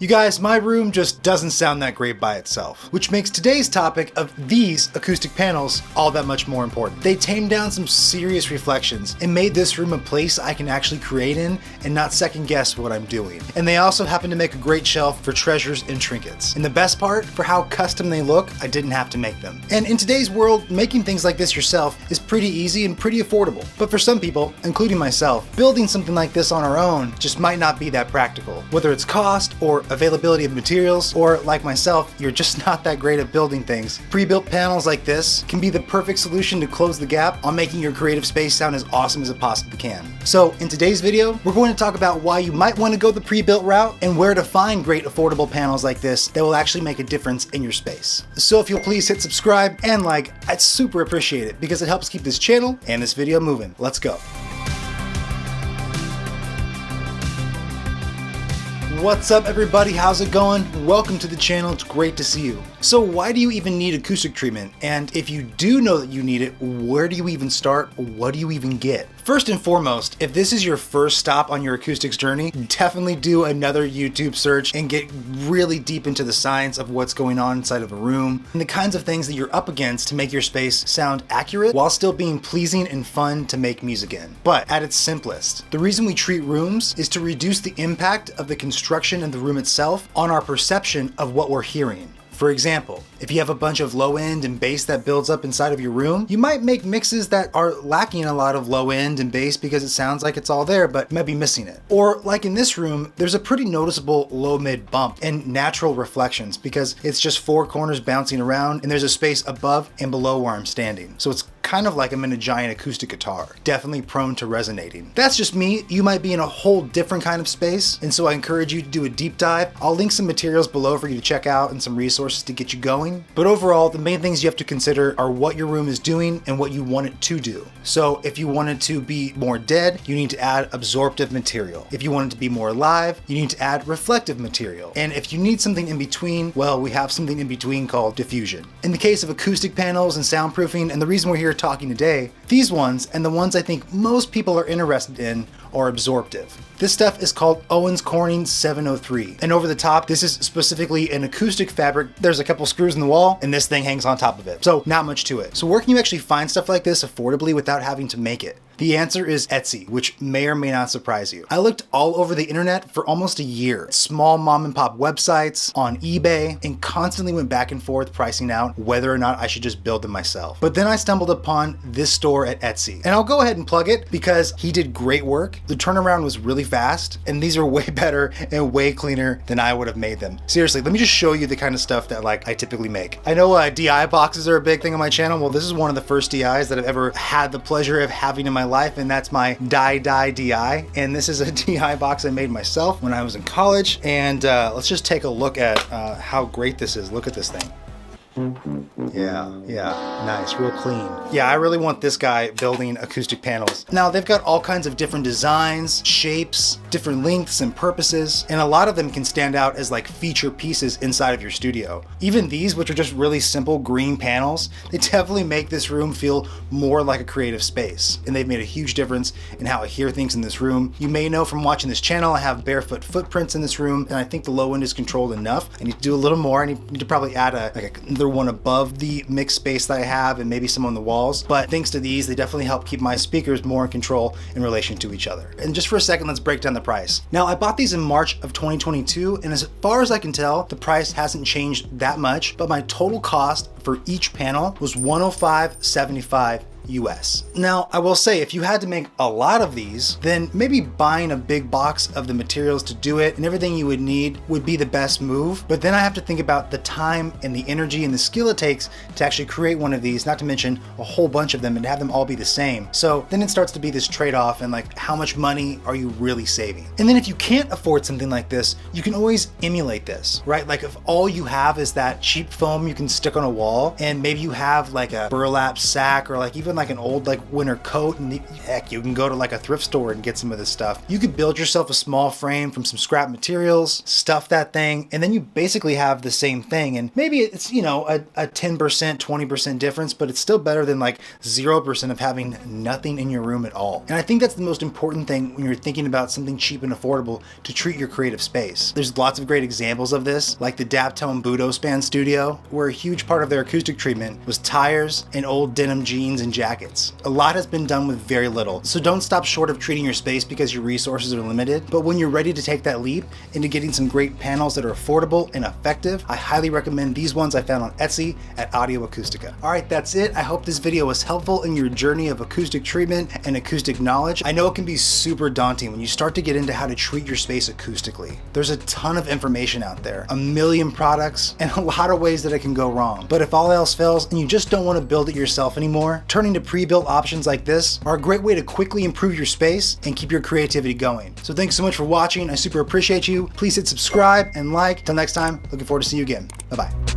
You guys, my room just doesn't sound that great by itself, which makes today's topic of these acoustic panels all that much more important. They tamed down some serious reflections and made this room a place I can actually create in and not second guess what I'm doing. And they also happen to make a great shelf for treasures and trinkets. And the best part, for how custom they look, I didn't have to make them. And in today's world, making things like this yourself is pretty easy and pretty affordable. But for some people, including myself, building something like this on our own just might not be that practical. Whether it's cost or availability of materials, or like myself, you're just not that great at building things. Pre-built panels like this can be the perfect solution to close the gap on making your creative space sound as awesome as it possibly can. So in today's video, we're going to talk about why you might want to go the pre-built route and where to find great affordable panels like this that will actually make a difference in your space. So if you'll please hit subscribe and like, I'd super appreciate it because it helps keep this channel and this video moving. Let's go. What's up everybody, how's it going? Welcome to the channel, it's great to see you. So why do you even need acoustic treatment? And if you do know that you need it, where do you even start? What do you even get? First and foremost, if this is your first stop on your acoustics journey, definitely do another YouTube search and get really deep into the science of what's going on inside of a room and the kinds of things that you're up against to make your space sound accurate while still being pleasing and fun to make music in. But at its simplest, the reason we treat rooms is to reduce the impact of the construction of the room itself on our perception of what we're hearing. For example, if you have a bunch of low end and bass that builds up inside of your room, you might make mixes that are lacking a lot of low end and bass because it sounds like it's all there, but you might be missing it. Or like in this room, there's a pretty noticeable low mid bump and natural reflections because it's just four corners bouncing around and there's a space above and below where I'm standing. So it's kind of like I'm in a giant acoustic guitar, definitely prone to resonating. That's just me. You might be in a whole different kind of space, and so I encourage you to do a deep dive. I'll link some materials below for you to check out and some resources to get you going. But overall, the main things you have to consider are what your room is doing and what you want it to do. So if you want it to be more dead, you need to add absorptive material. If you want it to be more alive, you need to add reflective material. And if you need something in between, well, we have something in between called diffusion. In the case of acoustic panels and soundproofing, and the reason we're here talking today, these ones and the ones I think most people are interested in are absorptive. This stuff is called Owens Corning 703. And over the top, this is specifically an acoustic fabric. There's a couple screws in the wall and this thing hangs on top of it. So not much to it. So where can you actually find stuff like this affordably without having to make it? The answer is Etsy, which may or may not surprise you. I looked all over the internet for almost a year. Small mom and pop websites, on eBay, and constantly went back and forth pricing out whether or not I should just build them myself. But then I stumbled upon this store at Etsy. And I'll go ahead and plug it because he did great work. The turnaround was really fast, and these are way better and way cleaner than I would have made them. Seriously, let me just show you the kind of stuff that I typically make. I know DI boxes are a big thing on my channel. Well, this is one of the first DIs that I've ever had the pleasure of having in my life, and that's my DI. And this is a DI box I made myself when I was in college. And let's just take a look at how great this is. Look at this thing. Yeah, nice, real clean. Yeah, I really want this guy building acoustic panels. Now, they've got all kinds of different designs, shapes, different lengths and purposes, and a lot of them can stand out as like feature pieces inside of your studio. Even these, which are just really simple green panels, they definitely make this room feel more like a creative space, and they've made a huge difference in how I hear things in this room. You may know from watching this channel, I have barefoot footprints in this room, and I think the low end is controlled enough. I need to do a little more. I need to probably add another one above the mixed space that I have and maybe some on the walls. But thanks to these, they definitely help keep my speakers more in control in relation to each other. And just for a second, let's break down the price. Now, I bought these in March of 2022, and as far as I can tell, the price hasn't changed that much, but my total cost for each panel was $105.75 US. Now, I will say, if you had to make a lot of these, then maybe buying a big box of the materials to do it and everything you would need would be the best move. But then I have to think about the time and the energy and the skill it takes to actually create one of these, not to mention a whole bunch of them and have them all be the same. So then it starts to be this trade-off, and like, how much money are you really saving? And then if you can't afford something like this, you can always emulate this, right? Like if all you have is that cheap foam you can stick on a wall, and maybe you have like a burlap sack or like even like an old like winter coat, and heck, you can go to like a thrift store and get some of this stuff. You could build yourself a small frame from some scrap materials, stuff that thing, and then you basically have the same thing. And maybe it's, you know, a 10%, 20% difference, but it's still better than like 0% of having nothing in your room at all. And I think that's the most important thing when you're thinking about something cheap and affordable to treat your creative space. There's lots of great examples of this, like the Daptone Budo Span Studio, where a huge part of their acoustic treatment was tires and old denim jeans and jackets. A lot has been done with very little, so don't stop short of treating your space because your resources are limited. But when you're ready to take that leap into getting some great panels that are affordable and effective, I highly recommend these ones I found on Etsy at Audio Acoustica. All right, that's it. I hope this video was helpful in your journey of acoustic treatment and acoustic knowledge. I know it can be super daunting when you start to get into how to treat your space acoustically. There's a ton of information out there, a million products, and a lot of ways that it can go wrong. But if all else fails and you just don't want to build it yourself anymore, turning to pre-built options like this are a great way to quickly improve your space and keep your creativity going. So thanks so much for watching. I super appreciate you. Please hit subscribe and like. Till next time, looking forward to seeing you again. Bye-bye.